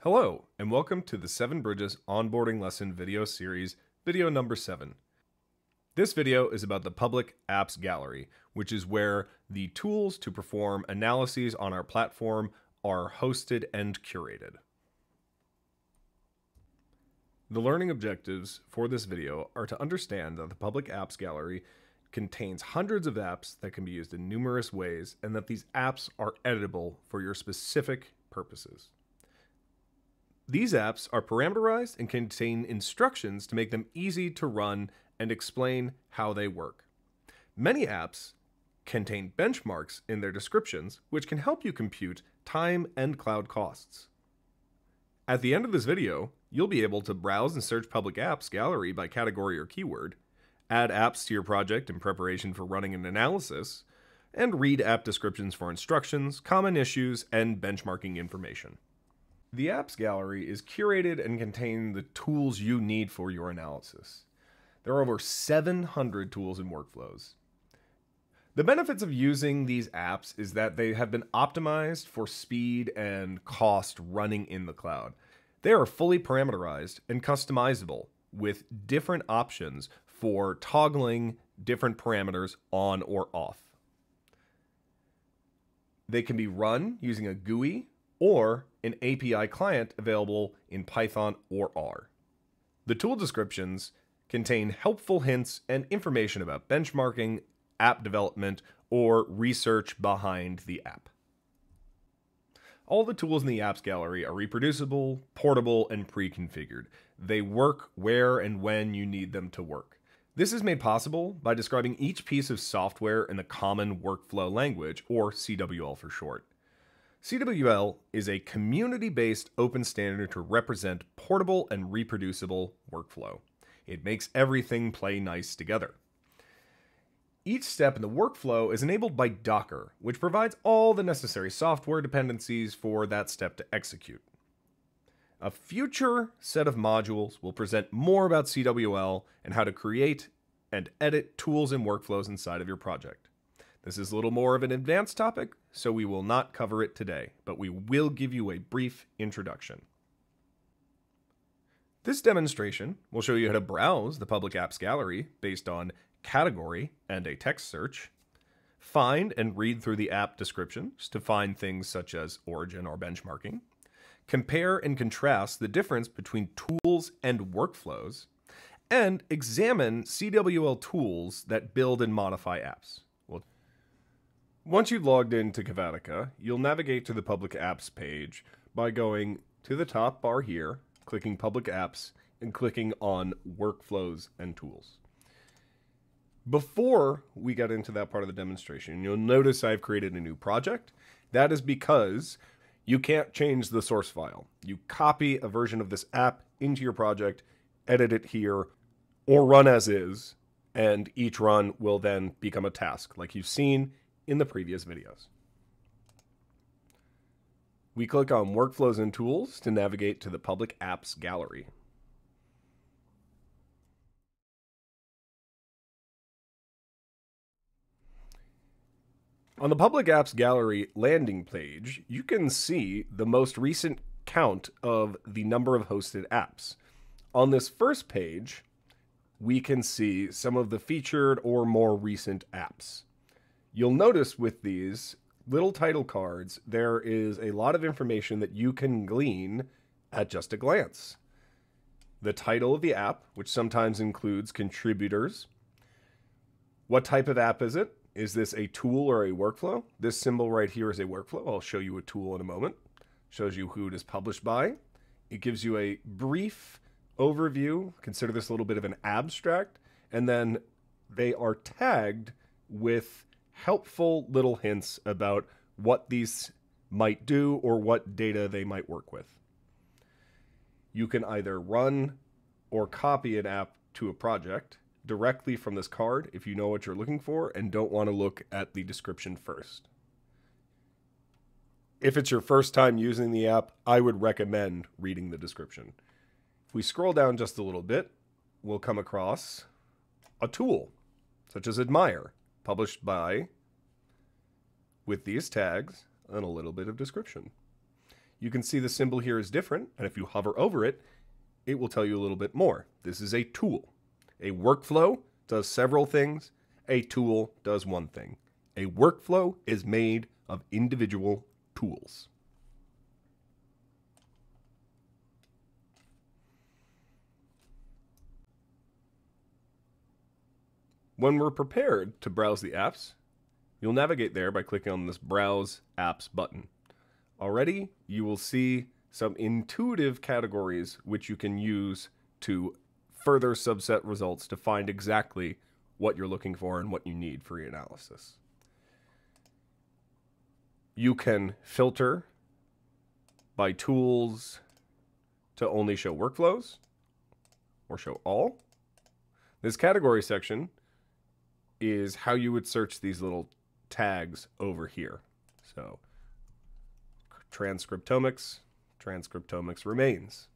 Hello, and welcome to the 7 Bridges Onboarding Lesson video series, video number 7. This video is about the Public Apps Gallery, which is where the tools to perform analyses on our platform are hosted and curated. The learning objectives for this video are to understand that the Public Apps Gallery contains hundreds of apps that can be used in numerous ways, and that these apps are editable for your specific purposes. These apps are parameterized and contain instructions to make them easy to run and explain how they work. Many apps contain benchmarks in their descriptions, which can help you compute time and cloud costs. At the end of this video, you'll be able to browse and search Public Apps Gallery by category or keyword, add apps to your project in preparation for running an analysis, and read app descriptions for instructions, common issues, and benchmarking information. The Apps Gallery is curated and contains the tools you need for your analysis. There are over 700 tools and workflows. The benefits of using these apps is that they have been optimized for speed and cost running in the cloud. They are fully parameterized and customizable with different options for toggling different parameters on or off. They can be run using a GUI or an API client available in Python or R. The tool descriptions contain helpful hints and information about benchmarking, app development, or research behind the app. All the tools in the Apps Gallery are reproducible, portable, and pre-configured. They work where and when you need them to work. This is made possible by describing each piece of software in the Common Workflow Language, or CWL for short. CWL is a community-based open standard to represent portable and reproducible workflow. It makes everything play nice together. Each step in the workflow is enabled by Docker, which provides all the necessary software dependencies for that step to execute. A future set of modules will present more about CWL and how to create and edit tools and workflows inside of your project. This is a little more of an advanced topic, so we will not cover it today, but we will give you a brief introduction. This demonstration will show you how to browse the Public Apps Gallery based on category and a text search, find and read through the app descriptions to find things such as origin or benchmarking, compare and contrast the difference between tools and workflows, and examine CWL tools that build and modify apps. Once you've logged into CAVATICA, you'll navigate to the Public Apps page by going to the top bar here, clicking Public Apps, and clicking on Workflows and Tools. Before we get into that part of the demonstration, you'll notice I've created a new project. That is because you can't change the source file. You copy a version of this app into your project, edit it here, or run as is, and each run will then become a task, like you've seen in the previous videos. We click on Workflows and Tools to navigate to the Public Apps Gallery. On the Public Apps Gallery landing page, you can see the most recent count of the number of hosted apps. On this first page, we can see some of the featured or more recent apps. You'll notice with these little title cards, there is a lot of information that you can glean at just a glance. The title of the app, which sometimes includes contributors. What type of app is it? Is this a tool or a workflow? This symbol right here is a workflow. I'll show you a tool in a moment. Shows you who it is published by. It gives you a brief overview. Consider this a little bit of an abstract. And then they are tagged with helpful little hints about what these might do or what data they might work with. You can either run or copy an app to a project directly from this card if you know what you're looking for and don't want to look at the description first. If it's your first time using the app, I would recommend reading the description. If we scroll down just a little bit, we'll come across a tool, such as Admire, published by, with these tags and a little bit of description. you can see the symbol here is different, and if you hover over it, it will tell you a little bit more. This is a tool. A workflow does several things. A tool does one thing. A workflow is made of individual tools. When we're prepared to browse the apps, you'll navigate there by clicking on this Browse Apps button. Already, you will see some intuitive categories which you can use to further subset results to find exactly what you're looking for and what you need for your analysis. You can filter by tools to only show workflows or show all. This category section is how you would search these little tags over here. So transcriptomics remains.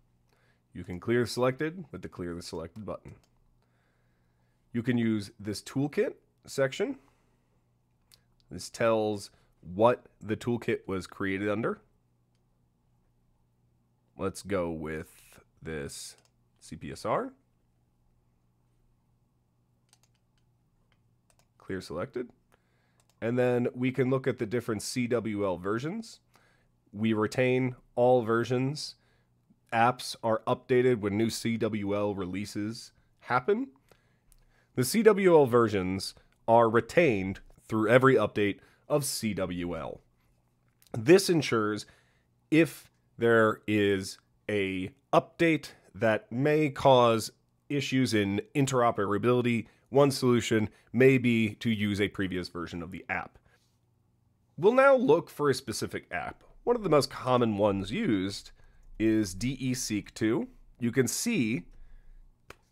You can clear selected with the clear the selected button. You can use this toolkit section. This tells what the toolkit was created under. Let's go with this CPSR. Clear selected. And then we can look at the different CWL versions. We retain all versions. Apps are updated when new CWL releases happen. The CWL versions are retained through every update of CWL. This ensures if there is a update that may cause issues in interoperability, one solution may be to use a previous version of the app. We'll now look for a specific app. One of the most common ones used is DESeek2. You can see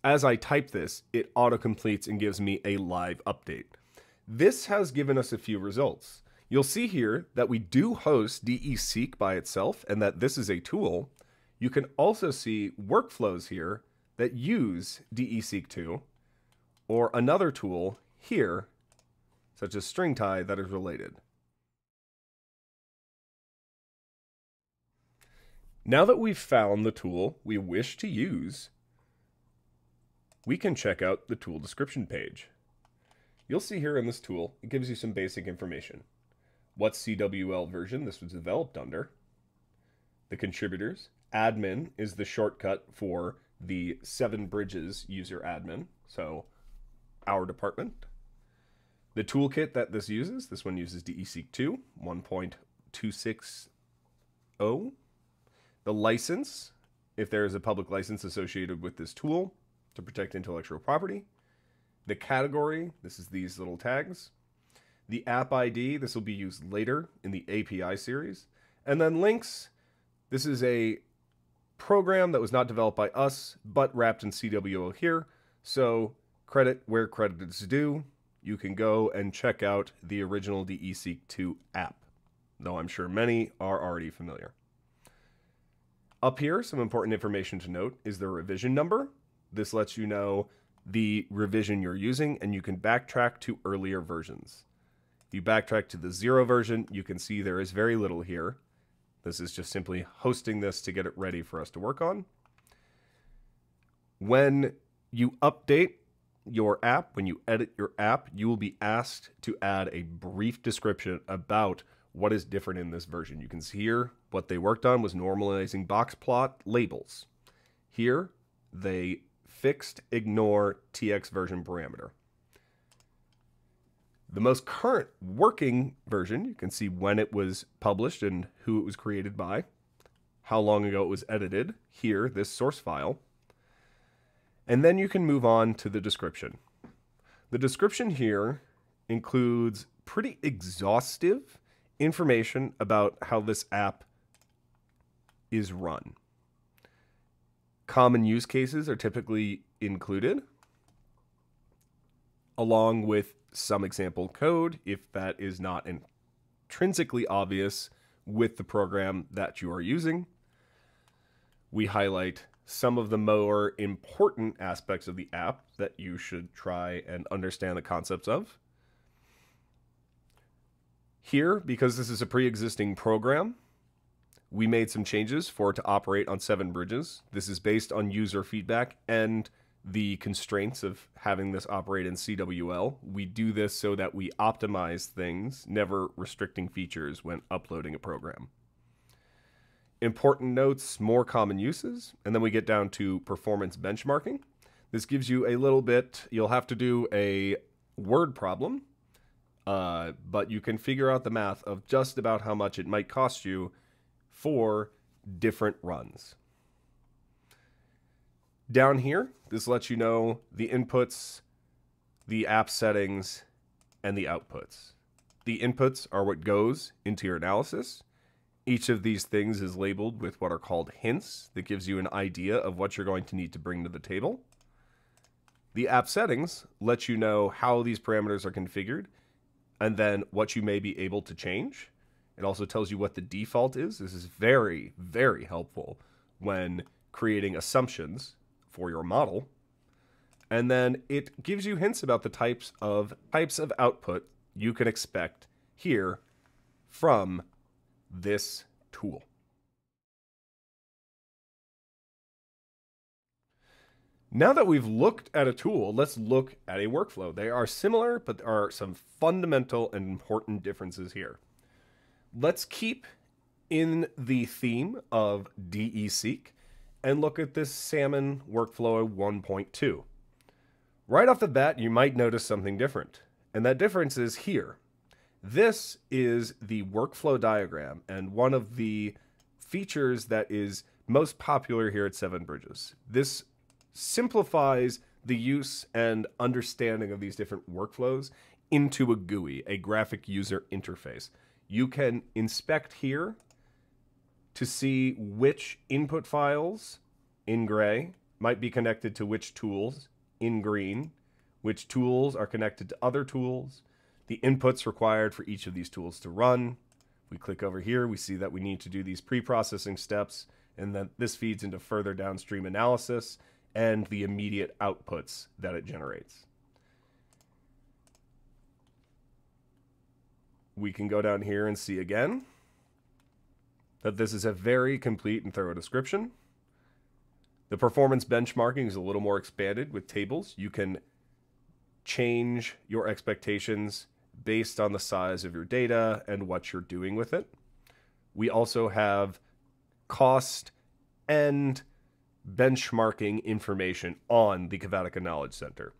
as I type this, it autocompletes and gives me a live update. This has given us a few results. You'll see here that we do host DESeek by itself and that this is a tool. You can also see workflows here that use DESeek2 or another tool here, such as StringTie, that is related. Now that we've found the tool we wish to use, we can check out the tool description page. You'll see here in this tool, it gives you some basic information. What CWL version this was developed under, the contributors, admin is the shortcut for the 7 Bridges user admin, so our department. The toolkit that this uses, this one uses DESeek2, 1.260. The license, if there is a public license associated with this tool to protect intellectual property. The category, this is these little tags. The app ID, this will be used later in the API series. And then links, this is a program that was not developed by us, but wrapped in CWL here. So credit where credit is due. You can go and check out the original DESeek2 app, though I'm sure many are already familiar. Up here, some important information to note is the revision number. This lets you know the revision you're using, and you can backtrack to earlier versions. If you backtrack to the 0 version, you can see there is very little here. This is just simply hosting this to get it ready for us to work on. When you update your app, when you edit your app, you will be asked to add a brief description about what is different in this version. You can see here what they worked on was normalizing box plot labels. Here, they fixed ignore TX version parameter. The most current working version, you can see when it was published and who it was created by, how long ago it was edited, here, this source file. And then you can move on to the description. The description here includes pretty exhaustive information about how this app is run. Common use cases are typically included, along with some example code if that is not intrinsically obvious with the program that you are using. We highlight some of the more important aspects of the app that you should try and understand the concepts of. Here, because this is a pre-existing program, We made some changes for it to operate on 7 bridges. This is based on user feedback and the constraints of having this operate in CWL. We do this so that we optimize things, never restricting features when uploading a program. Important notes, more common uses, and then we get down to performance benchmarking. This gives you a little bit, you'll have to do a word problem, but you can figure out the math of just about how much it might cost you for different runs. Down here, this lets you know the inputs, the app settings, and the outputs. The inputs are what goes into your analysis. Each of these things is labeled with what are called hints that gives you an idea of what you're going to need to bring to the table. The app settings let you know how these parameters are configured and then what you may be able to change. It also tells you what the default is. This is very, very helpful when creating assumptions for your model. And then it gives you hints about the types of output you can expect here from this tool. Now that we've looked at a tool, let's look at a workflow. They are similar, but there are some fundamental and important differences here. Let's keep in the theme of DE-Seek and look at this Salmon Workflow 1.2. Right off the bat, you might notice something different, and that difference is here. This is the workflow diagram, and one of the features that is most popular here at 7 Bridges. This simplifies the use and understanding of these different workflows into a GUI, a graphic user interface. You can inspect here to see which input files in gray might be connected to which tools in green, which tools are connected to other tools, the inputs required for each of these tools to run. We click over here, we see that we need to do these pre-processing steps, and then this feeds into further downstream analysis and the immediate outputs that it generates. We can go down here and see again that this is a very complete and thorough description. The performance benchmarking is a little more expanded with tables. You can change your expectations based on the size of your data and what you're doing with it. We also have cost and benchmarking information on the CAVATICA Knowledge Center.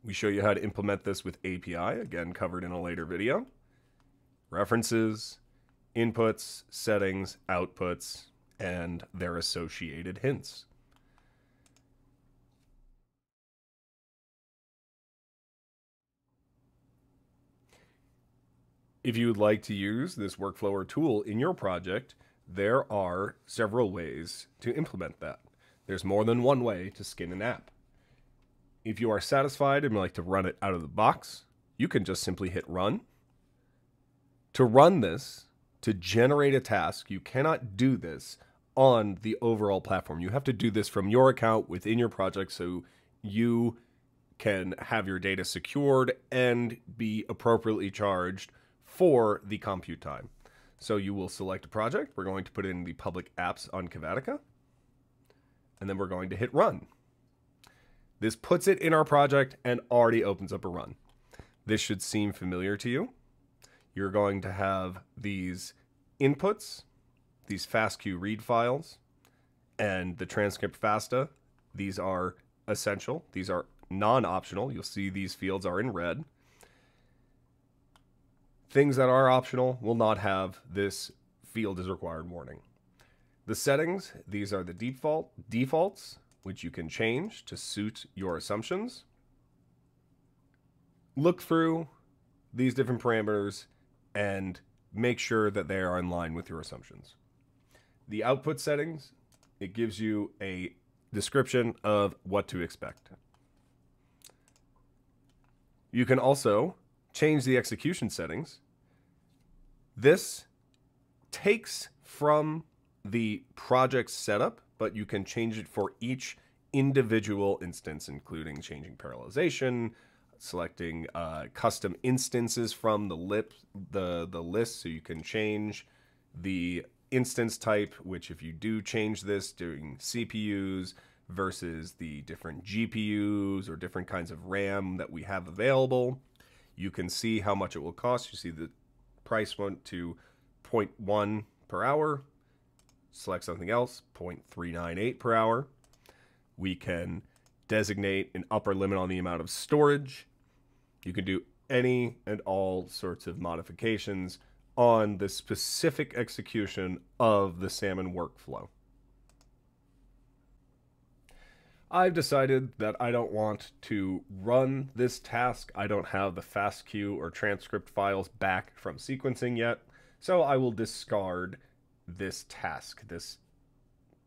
We show you how to implement this with API, again covered in a later video. References, inputs, settings, outputs, and their associated hints. If you would like to use this workflow or tool in your project, there are several ways to implement that. There's more than one way to skin an app. If you are satisfied and would like to run it out of the box, you can just simply hit run. To run this, to generate a task, you cannot do this on the overall platform. You have to do this from your account within your project so you can have your data secured and be appropriately charged for the compute time. So you will select a project. We're going to put in the public apps on CAVATICA, and then we're going to hit run. This puts it in our project and already opens up a run. This should seem familiar to you. You're going to have these inputs, these FASTQ read files, and the transcript FASTA. These are essential. These are non-optional. You'll see these fields are in red. Things that are optional will not have this field is required warning. The settings, these are the defaults, which you can change to suit your assumptions. Look through these different parameters and make sure that they are in line with your assumptions. The output settings, it gives you a description of what to expect. You can also change the execution settings. This takes from the project setup, but you can change it for each individual instance, including changing parallelization, selecting custom instances from the list, so you can change the instance type, which if you do change this doing CPUs versus the different GPUs or different kinds of RAM that we have available, you can see how much it will cost. You see the price went to 0.1 per hour. Select something else, 0.398 per hour. We can designate an upper limit on the amount of storage. You can do any and all sorts of modifications on the specific execution of the Salmon workflow. I've decided that I don't want to run this task. I don't have the FASTQ or transcript files back from sequencing yet, so I will discard this task, this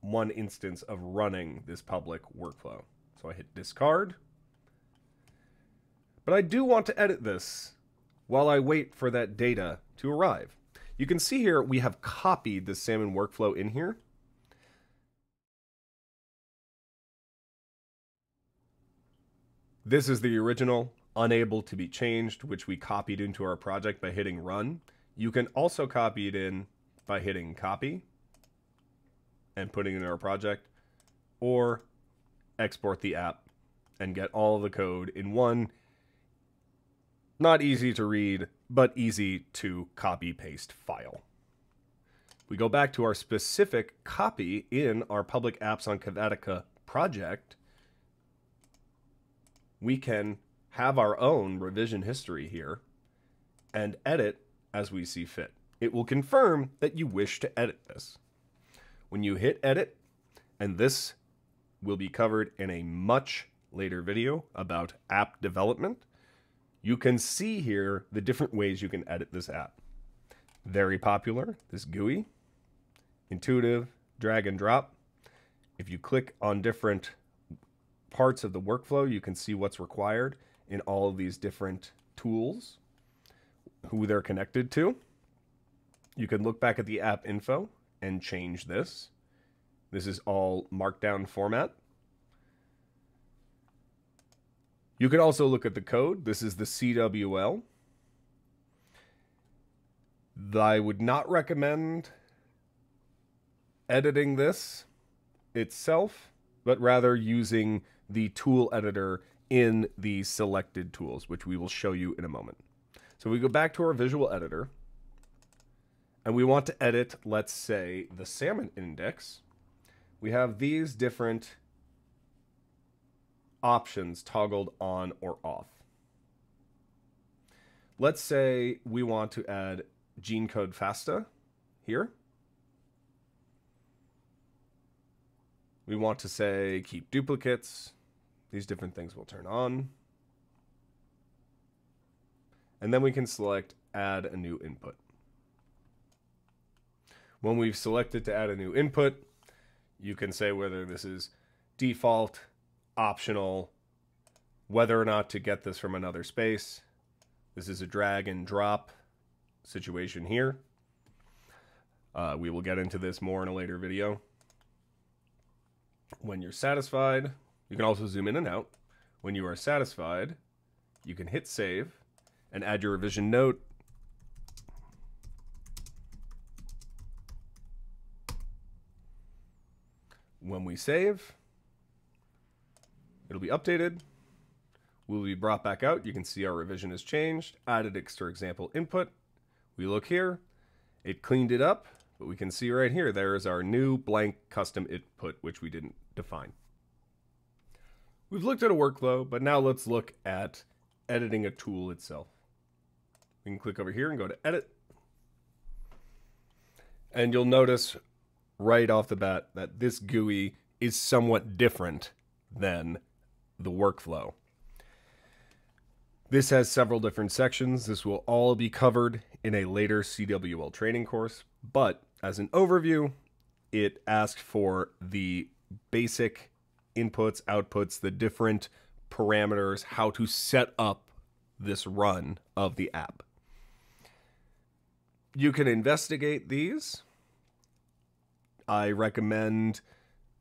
one instance of running this public workflow. So I hit discard. But I do want to edit this while I wait for that data to arrive. You can see here we have copied the Salmon workflow in here. This is the original, unable to be changed, which we copied into our project by hitting run. You can also copy it in by hitting copy and putting it in our project, or export the app and get all of the code in one, not easy to read, but easy to copy paste file. We go back to our specific copy in our public apps on CAVATICA project. We can have our own revision history here and edit as we see fit. It will confirm that you wish to edit this. When you hit edit, and this will be covered in a much later video about app development, you can see here the different ways you can edit this app. Very popular, this GUI, intuitive, drag and drop. If you click on different parts of the workflow, you can see what's required in all of these different tools, who they're connected to. You can look back at the app info and change this. This is all markdown format. You can also look at the code. This is the CWL. I would not recommend editing this itself, but rather using the tool editor in the selected tools, which we will show you in a moment. So we go back to our visual editor, and we want to edit, let's say, the salmon index. We have these different options toggled on or off. Let's say we want to add gene code FASTA here. We want to say keep duplicates. These different things will turn on. And then we can select add a new input. When we've selected to add a new input, you can say whether this is default, optional, whether or not to get this from another space. This is a drag and drop situation here. We will get into this more in a later video. When you're satisfied, you can also zoom in and out. When you are satisfied, you can hit save and add your revision note. When we save, it'll be updated. We'll be brought back out. You can see our revision has changed. Added extra example input. We look here. It cleaned it up, but we can see right here, there is our new blank custom input, which we didn't define. We've looked at a workflow, but now let's look at editing a tool itself. We can click over here and go to edit. And you'll notice right off the bat that this GUI is somewhat different than the workflow. This has several different sections. This will all be covered in a later CWL training course, but as an overview, it asks for the basic inputs, outputs, the different parameters, how to set up this run of the app. You can investigate these. I recommend,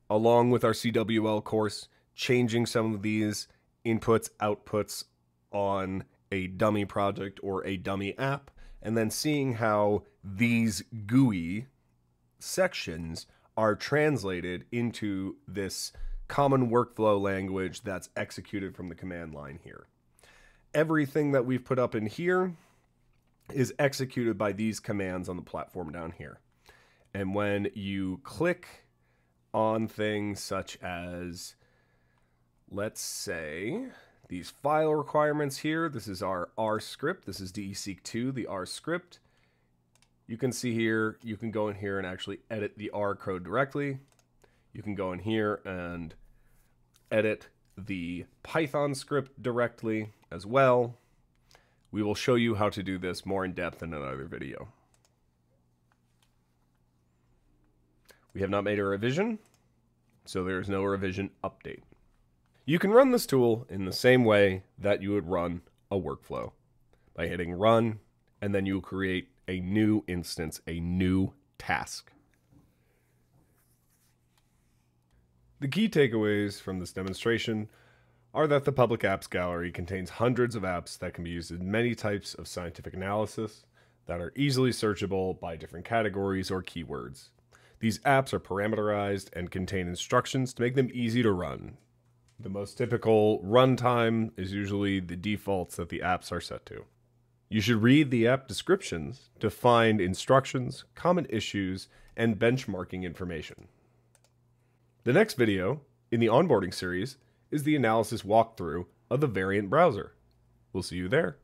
along with our CWL course, changing some of these inputs, outputs on a dummy project or a dummy app, and then seeing how these GUI sections are translated into this common workflow language that's executed from the command line here. Everything that we've put up in here is executed by these commands on the platform down here. And when you click on things such as, let's say, these file requirements here, this is our R script, this is DESeek2, the R script. You can see here, you can go in here and actually edit the R code directly. You can go in here and edit the Python script directly as well. We will show you how to do this more in depth in another video. We have not made a revision, so there is no revision update. You can run this tool in the same way that you would run a workflow, by hitting run, and then you will create a new instance, a new task. The key takeaways from this demonstration are that the public apps gallery contains hundreds of apps that can be used in many types of scientific analysis that are easily searchable by different categories or keywords. These apps are parameterized and contain instructions to make them easy to run. The most typical runtime is usually the defaults that the apps are set to. You should read the app descriptions to find instructions, common issues, and benchmarking information. The next video in the onboarding series is the analysis walkthrough of the variant browser. We'll see you there.